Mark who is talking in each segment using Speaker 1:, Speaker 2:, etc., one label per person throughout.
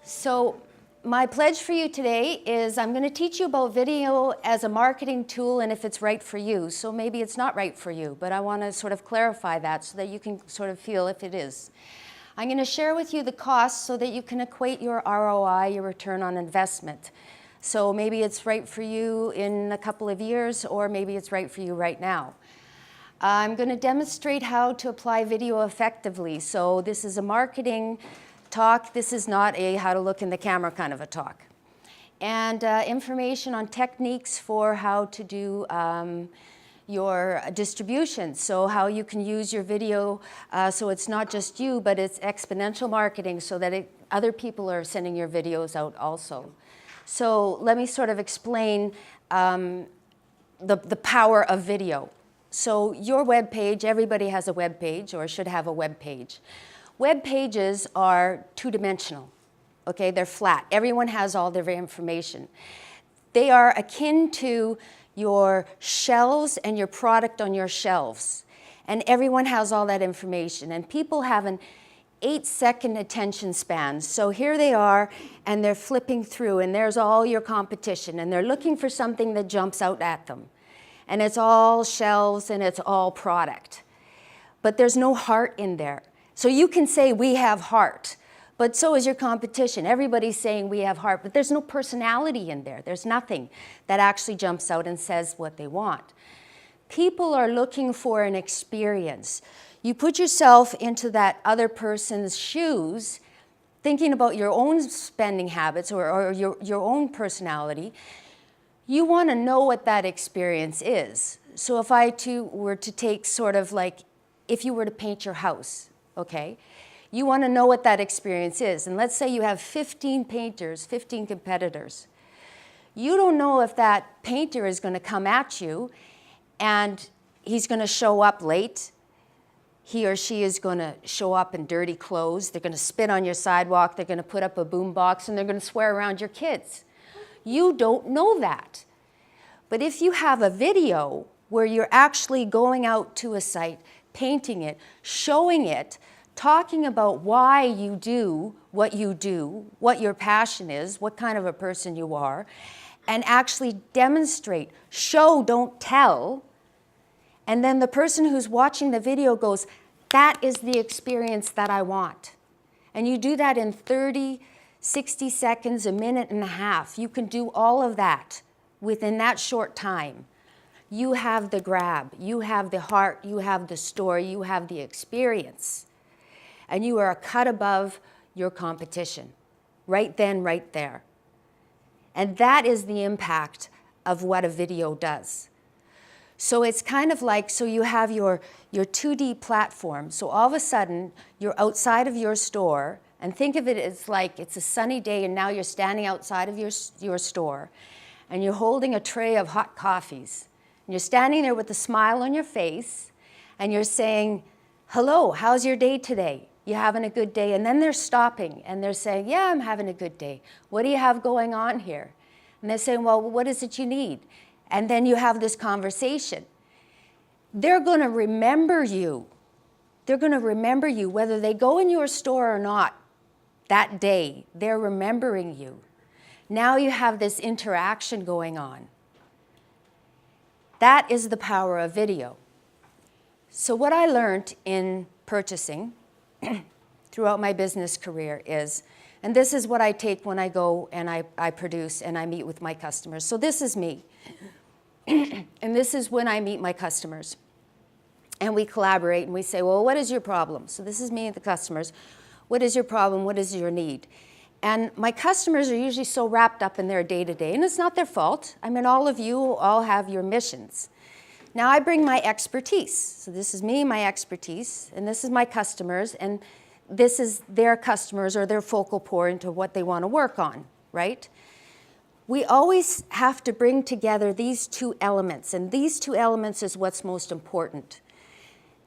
Speaker 1: So my pledge for you today is I'm going to teach you about video as a marketing tool and if it's right for you. So maybe it's not right for you, but I want to sort of clarify that so that you can sort of feel if it is. I'm going to share with you the costs so that you can equate your ROI, your return on investment. So maybe it's right for you in a couple of years, or maybe it's right for you right now. I'm going to demonstrate how to apply video effectively. So this is a marketing talk. This is not a how to look in the camera kind of a talk. And information on techniques for how to do your distribution. So how you can use your video so it's not just you, but it's exponential marketing so that other people are sending your videos out also. So let me sort of explain the power of video. So your web page, everybody has a web page or should have a web page. Web pages are two-dimensional, okay? They're flat. Everyone has all their information. They are akin to your shelves and your product on your shelves. And everyone has all that information. And people have an 8-second attention span. So here they are, and they're flipping through, and there's all your competition, and they're looking for something that jumps out at them. And it's all shelves, and it's all product. But there's no heart in there. So you can say, we have heart, but so is your competition. Everybody's saying we have heart, but there's no personality in there. There's nothing that actually jumps out and says what they want. People are looking for an experience. You put yourself into that other person's shoes, thinking about your own spending habits or your own personality. You want to know what that experience is. So if I were to take sort of like, if you were to paint your house, okay? You want to know what that experience is. And let's say you have 15 painters, 15 competitors. You don't know if that painter is going to come at you and he's going to show up late. He or she is going to show up in dirty clothes. They're going to spit on your sidewalk. They're going to put up a boom box and they're going to swear around your kids. You don't know that. But if you have a video where you're actually going out to a site, painting it, showing it, talking about why you do, what your passion is, what kind of a person you are, and actually demonstrate, show, don't tell, and then the person who's watching the video goes, that is the experience that I want. And you do that in 30, 60 seconds, a minute and a half. You can do all of that within that short time. You have the grab, you have the heart, you have the story, you have the experience. And you are a cut above your competition, right then, right there. And that is the impact of what a video does. So it's kind of like, so you have your 2D platform. So all of a sudden, you're outside of your store, and think of it as like it's a sunny day and now you're standing outside of your store, and you're holding a tray of hot coffees. And you're standing there with a smile on your face, and you're saying, hello, how's your day today? You having a good day? And then they're stopping, and they're saying, yeah, I'm having a good day. What do you have going on here? And they're saying, well, what is it you need? And then you have this conversation. They're going to remember you. They're going to remember you, whether they go in your store or not that day. They're remembering you. Now you have this interaction going on. That is the power of video. So what I learned in purchasing throughout my business career is, and this is what I take when I go and I produce and I meet with my customers. So this is me. And this is when I meet my customers. And we collaborate and we say, well, what is your problem? So this is me and the customers. What is your problem? What is your need? And my customers are usually so wrapped up in their day-to-day, and it's not their fault. I mean, all of you all have your missions. Now I bring my expertise. So this is me, my expertise, and this is my customers, and this is their customers or their focal point of what they want to work on, right? We always have to bring together these two elements, and these two elements is what's most important.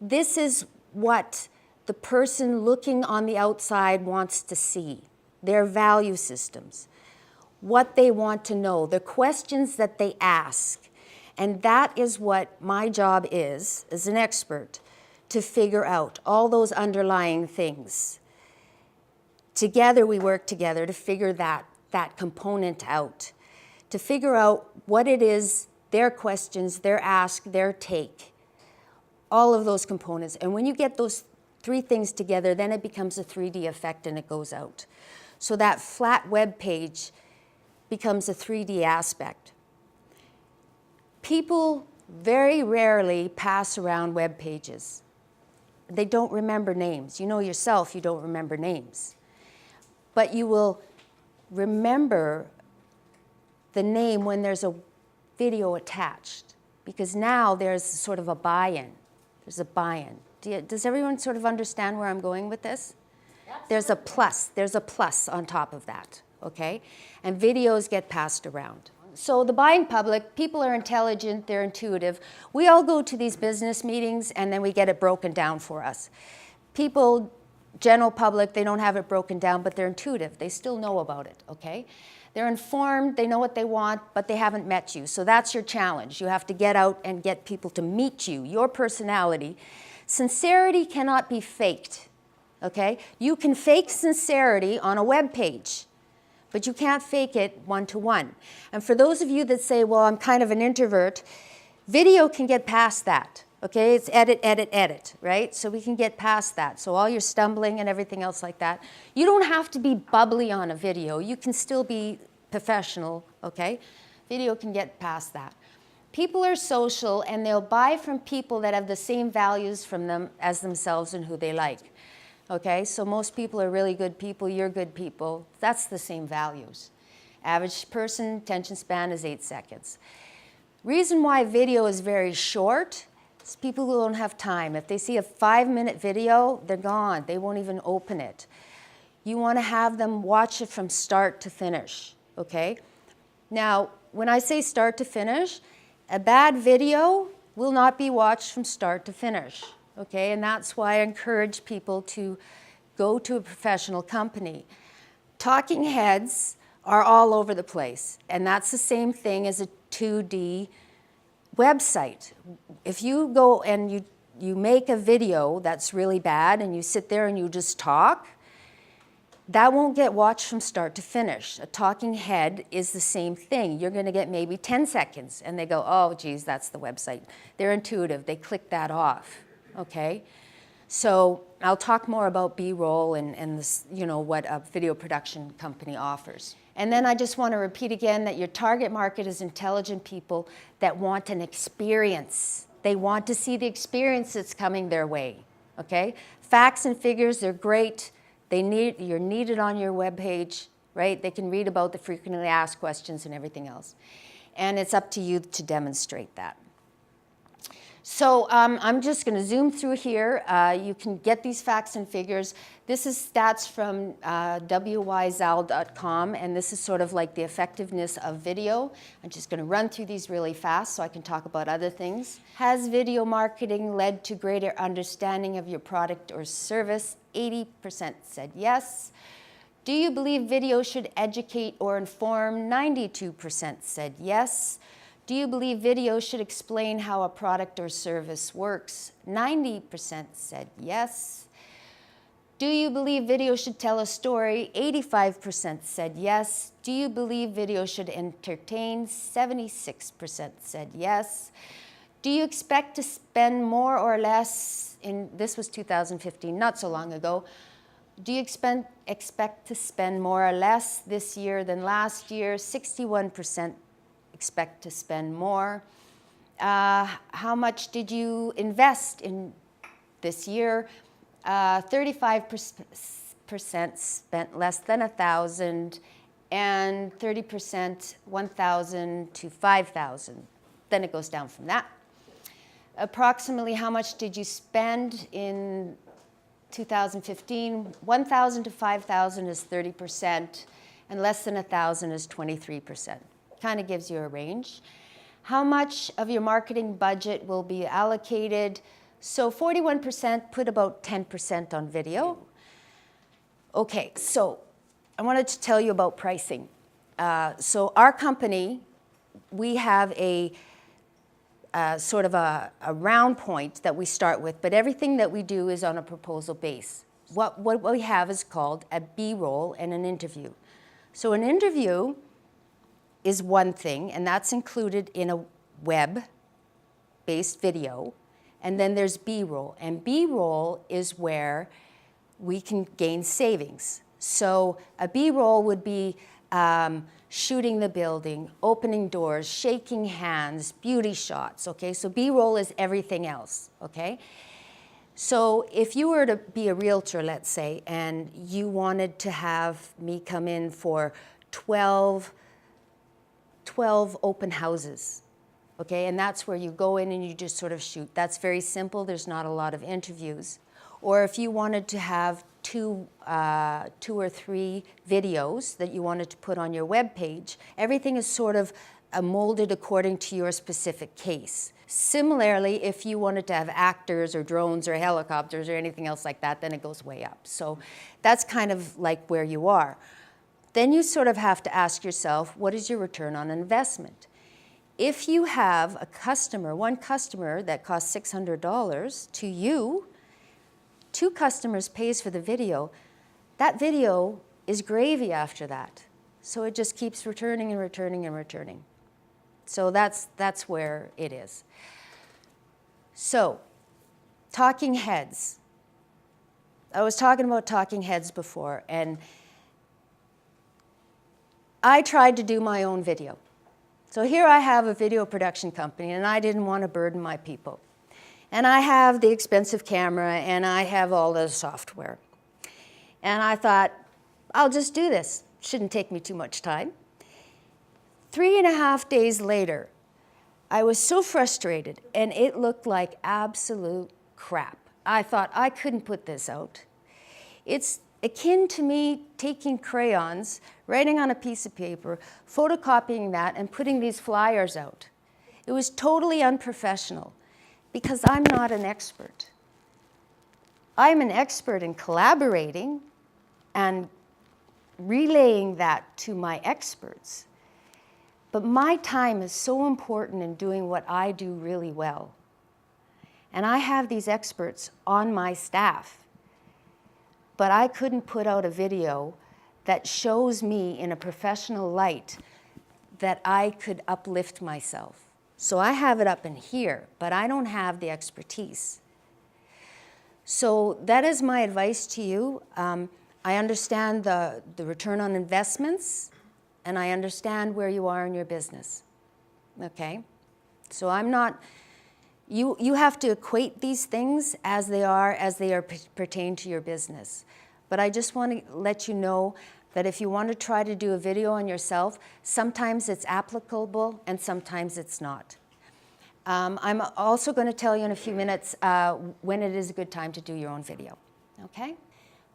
Speaker 1: This is what the person looking on the outside wants to see. Their value systems, what they want to know, the questions that they ask. And that is what my job is, as an expert, to figure out all those underlying things. Together we work together to figure that component out, to figure out what it is, their questions, their ask, their take, all of those components. And when you get those three things together, then it becomes a 3D effect and it goes out. So that flat web page becomes a 3D aspect. People very rarely pass around web pages. They don't remember names. You know yourself, you don't remember names. But you will remember the name when there's a video attached, because now there's sort of a buy-in. There's a buy-in. Does everyone sort of understand where I'm going with this? Absolutely. There's a plus on top of that, okay? And videos get passed around. So the buying public, people are intelligent, they're intuitive. We all go to these business meetings and then we get it broken down for us. People, general public, they don't have it broken down, but they're intuitive. They still know about it, okay? They're informed, they know what they want, but they haven't met you. So that's your challenge. You have to get out and get people to meet you, your personality. Sincerity cannot be faked, okay? You can fake sincerity on a web page, but you can't fake it one-to-one. And for those of you that say, well, I'm kind of an introvert, video can get past that, okay? It's edit, edit, edit, right? So we can get past that. So all your stumbling and everything else like that. You don't have to be bubbly on a video. You can still be professional, okay? Video can get past that. People are social and they'll buy from people that have the same values from them as themselves and who they like. Okay, so most people are really good people, you're good people. That's the same values. Average person, attention span is 8 seconds. Reason why video is very short is people who don't have time. If they see a 5-minute video, they're gone. They won't even open it. You want to have them watch it from start to finish, okay? Now, when I say start to finish, a bad video will not be watched from start to finish. Okay, and that's why I encourage people to go to a professional company. Talking heads are all over the place, and that's the same thing as a 2D website. If you go and you make a video that's really bad and you sit there and you just talk, that won't get watched from start to finish. A talking head is the same thing. You're going to get maybe 10 seconds, and they go, oh, geez, that's the website. They're intuitive. They click that off. Okay, so I'll talk more about B-roll and this, you know, what a video production company offers. And then I just want to repeat again that your target market is intelligent people that want an experience. They want to see the experience that's coming their way. Okay, facts and figures, they're great. You're needed on your webpage, right? They can read about the frequently asked questions and everything else. And it's up to you to demonstrate that. So I'm just going to zoom through here. You can get these facts and figures. This is stats from wyzal.com, and this is sort of like the effectiveness of video. I'm just going to run through these really fast so I can talk about other things. Has video marketing led to greater understanding of your product or service? 80% said yes. Do you believe video should educate or inform? 92% said yes. Do you believe video should explain how a product or service works? 90% said yes. Do you believe video should tell a story? 85% said yes. Do you believe video should entertain? 76% said yes. Do you expect to spend more or less this was 2015, not so long ago. Do you expect to spend more or less this year than last year? 61% expect to spend more. How much did you invest in this year? 35% spent less than $1,000, and 30% $1,000 to $5,000. Then it goes down from that. Approximately how much did you spend in 2015? $1,000 to $5,000 is 30%, and less than $1,000 is 23%. Kind of gives you a range. How much of your marketing budget will be allocated? So 41% put about 10% on video. Okay, so I wanted to tell you about pricing. So our company, we have a sort of a round point that we start with, but everything that we do is on a proposal base. what we have is called a B-roll and an interview. So an interview is one thing, and that's included in a web-based video. And then there's B-roll. And B-roll is where we can gain savings. So a B-roll would be shooting the building, opening doors, shaking hands, beauty shots, okay? So B-roll is everything else, okay? So if you were to be a realtor, let's say, and you wanted to have me come in for 12 open houses, okay? And that's where you go in and you just sort of shoot. That's very simple. There's not a lot of interviews. Or if you wanted to have two or three videos that you wanted to put on your web page, everything is sort of molded according to your specific case. Similarly, if you wanted to have actors or drones or helicopters or anything else like that, then it goes way up. So that's kind of like where you are. Then you sort of have to ask yourself, what is your return on investment? If you have a customer, one customer that costs $600 to you, 2 customers pays for the video, that video is gravy after that. So it just keeps returning and returning and returning. So that's where it is. So, talking heads. I was talking about talking heads before, and I tried to do my own video. So here I have a video production company, and I didn't want to burden my people. And I have the expensive camera, and I have all the software. And I thought, I'll just do this. Shouldn't take me too much time. 3.5 days later, I was so frustrated, and it looked like absolute crap. I thought, I couldn't put this out. It's akin to me taking crayons, writing on a piece of paper, photocopying that, and putting these flyers out. It was totally unprofessional. Because I'm not an expert. I'm an expert in collaborating and relaying that to my experts. But my time is so important in doing what I do really well. And I have these experts on my staff. But I couldn't put out a video that shows me in a professional light that I could uplift myself. So I have it up in here, but I don't have the expertise. So that is my advice to you. I understand the return on investments, and I understand where you are in your business, okay? So I'm not, you have to equate these things as they are pertain to your business. But I just want to let you know that if you want to try to do a video on yourself, sometimes it's applicable and sometimes it's not. I'm also going to tell you in a few minutes when it is a good time to do your own video, okay?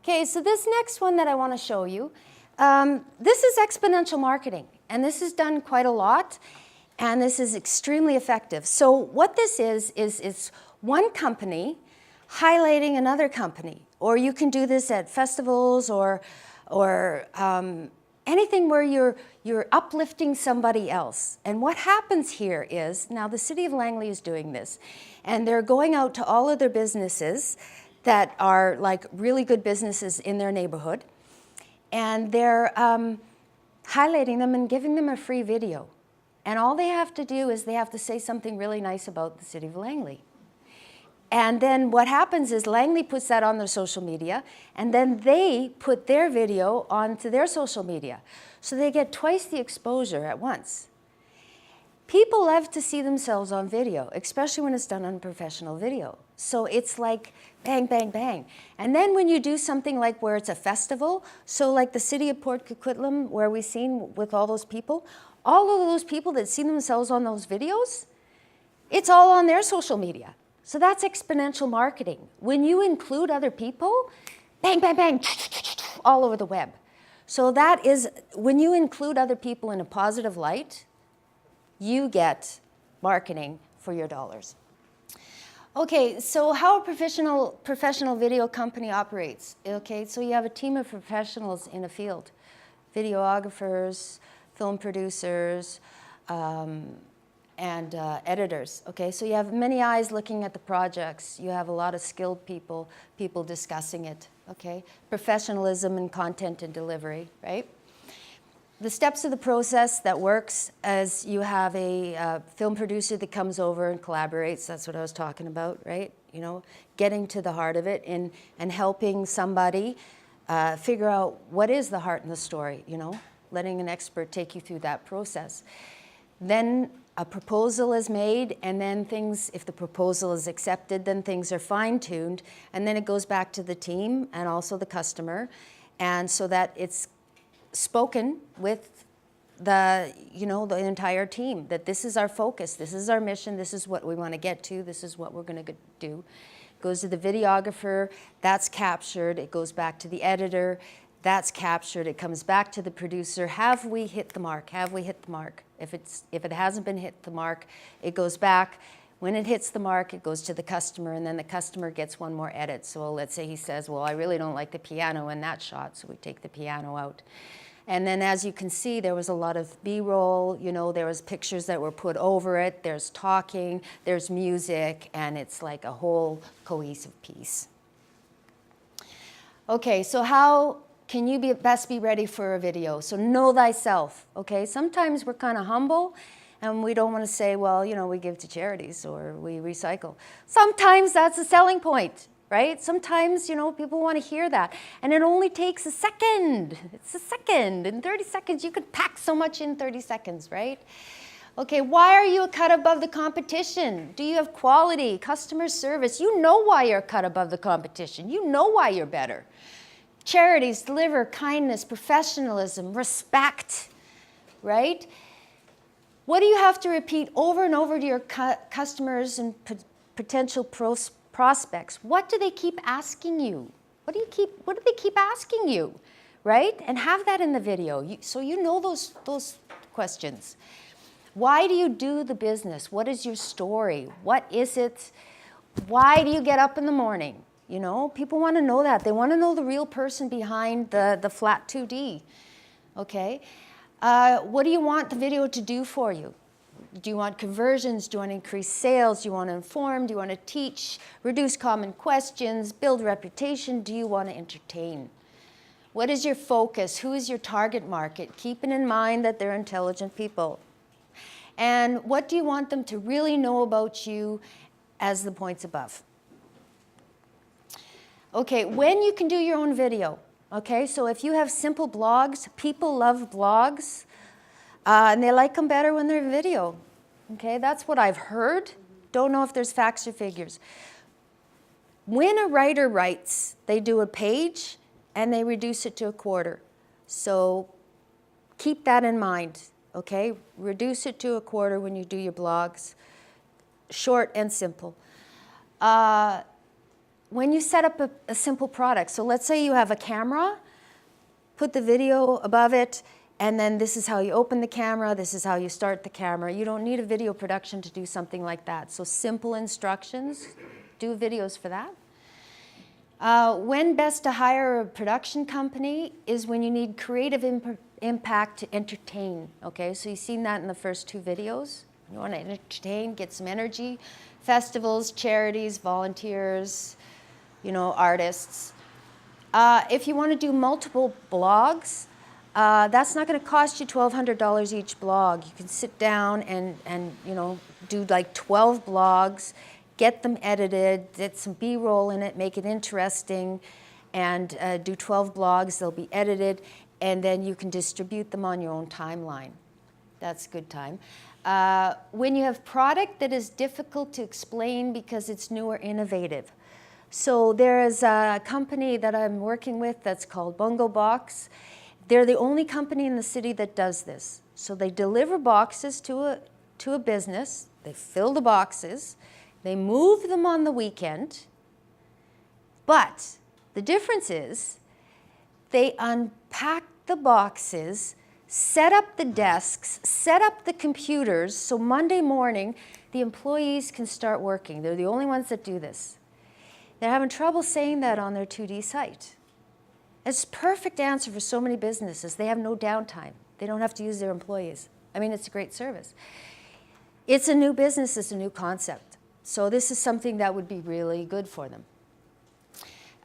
Speaker 1: Okay, so this next one that I want to show you, this is exponential marketing, and this is done quite a lot, and this is extremely effective. So what this is one company highlighting another company, or you can do this at festivals or anything where you're uplifting somebody else. And what happens here is, now the City of Langley is doing this, and they're going out to all of their businesses that are like really good businesses in their neighborhood, and they're highlighting them and giving them a free video. And all they have to do is they have to say something really nice about the City of Langley. And then what happens is Langley puts that on their social media, and then they put their video onto their social media. So they get twice the exposure at once. People love to see themselves on video, especially when it's done on professional video. So it's like bang, bang, bang. And then when you do something like where it's a festival, so like the city of Port Coquitlam, where we've seen with all those people that see themselves on those videos, it's all on their social media. So that's exponential marketing. When you include other people, bang, bang, bang, all over the web. So that is, when you include other people in a positive light, you get marketing for your dollars. Okay, so how a professional video company operates. Okay, so you have a team of professionals in a field. Videographers, film producers, and editors, okay? So you have many eyes looking at the projects. You have a lot of skilled people discussing it, okay? Professionalism in content and delivery, right? The steps of the process that works as you have a film producer that comes over and collaborates. That's what I was talking about, right? You know, getting to the heart of it and helping somebody figure out what is the heart and the story, you know, letting an expert take you through that process. Then a proposal is made, and then things, if the proposal is accepted, then things are fine-tuned, and then it goes back to the team and also the customer, and so that it's spoken with the, you know, the entire team, that this is our focus, this is our mission, this is what we want to get to, this is what we're going to do. It goes to the videographer, that's captured, it goes back to the editor, that's captured, it comes back to the producer. Have we hit the mark? Have we hit the mark? If it hasn't been hit the mark, it goes back. When it hits the mark, it goes to the customer, and then the customer gets one more edit. So let's say he says, well, I really don't like the piano in that shot, so we take the piano out. And then as you can see, there was a lot of B-roll, you know, there was pictures that were put over it, there's talking, there's music, and it's like a whole cohesive piece. Okay, so how can you best be ready for a video? So know thyself, okay? Sometimes we're kind of humble and we don't want to say, well, you know, we give to charities or we recycle. Sometimes that's a selling point, right? Sometimes, you know, people want to hear that. And it only takes a second. It's a second. In 30 seconds, you could pack so much in 30 seconds, right? Okay, why are you a cut above the competition? Do you have quality, customer service? You know why you're a cut above the competition. You know why you're better. Charities deliver kindness, professionalism, respect, right? What do you have to repeat over and over to your customers and potential prospects? What do they keep asking you? What do they keep asking you, right? And have that in the video so you know those questions. Why do you do the business? What is your story? What is it? Why do you get up in the morning? You know, people want to know that. They want to know the real person behind the flat 2D, okay? What do you want the video to do for you? Do you want conversions? Do you want to increase sales? Do you want to inform? Do you want to teach? Reduce common questions? Build reputation? Do you want to entertain? What is your focus? Who is your target market? Keeping in mind that they're intelligent people. And what do you want them to really know about you as the points above? Okay, when you can do your own video, okay? So if you have simple blogs, people love blogs, and they like them better when they're video, okay? That's what I've heard. Don't know if there's facts or figures. When a writer writes, they do a page, and they reduce it to a quarter. So keep that in mind, okay? Reduce it to a quarter when you do your blogs. Short and simple. When you set up a simple product, so let's say you have a camera, put the video above it, and then this is how you open the camera, this is how you start the camera. You don't need a video production to do something like that. So simple instructions, do videos for that. When best to hire a production company is when you need creative impact to entertain, okay? So you've seen that in the first two videos. You want to entertain, get some energy. Festivals, charities, volunteers, you know, artists. If you want to do multiple blogs, that's not going to cost you $1,200 each blog. You can sit down and you know, do like 12 blogs, get them edited, get some B-roll in it, make it interesting, and do 12 blogs. They'll be edited, and then you can distribute them on your own timeline. That's a good time. When you have product that is difficult to explain because it's new or innovative. So there is a company that I'm working with that's called Bungo Box. They're the only company in the city that does this. So they deliver boxes to a business, they fill the boxes, they move them on the weekend, but the difference is they unpack the boxes, set up the desks, set up the computers, so Monday morning the employees can start working. They're the only ones that do this. They're having trouble saying that on their 2D site. It's a perfect answer for so many businesses. They have no downtime. They don't have to use their employees. I mean, it's a great service. It's a new business, it's a new concept. So this is something that would be really good for them.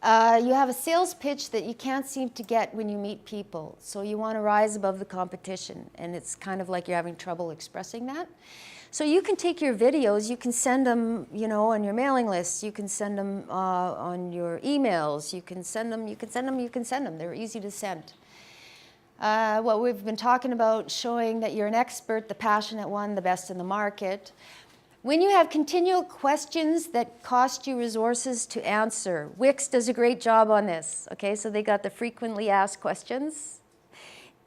Speaker 1: You have a sales pitch that you can't seem to get when you meet people. So you want to rise above the competition, and it's kind of like you're having trouble expressing that. So you can take your videos, you can send them, on your mailing lists, you can send them on your emails, you can send them. They're easy to send. What we've been talking about, showing that you're an expert, the passionate one, the best in the market. When you have continual questions that cost you resources to answer, Wix does a great job on this. Okay, so they got the frequently asked questions.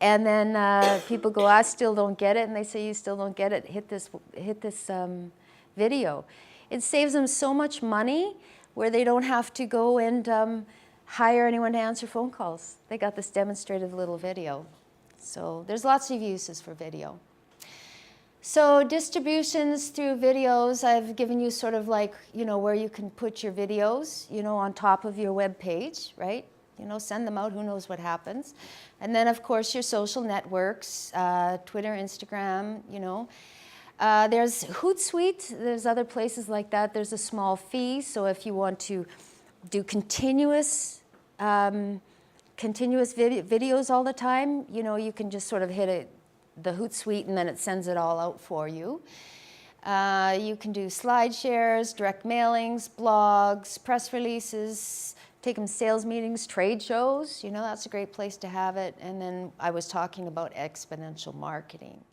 Speaker 1: And then people go, I still don't get it. And they say, you still don't get it, hit this video. It saves them so much money where they don't have to go and hire anyone to answer phone calls. They got this demonstrative little video. So there's lots of uses for video. So distributions through videos, I've given you sort of like, where you can put your videos, on top of your web page, right? Send them out, who knows what happens. And then, of course, your social networks, Twitter, Instagram, There's Hootsuite, there's other places like that. There's a small fee, so if you want to do continuous videos all the time, you can just sort of hit the Hootsuite and then it sends it all out for you. You can do slide shares, direct mailings, blogs, press releases, take them to sales meetings, trade shows, that's a great place to have it. And then I was talking about exponential marketing.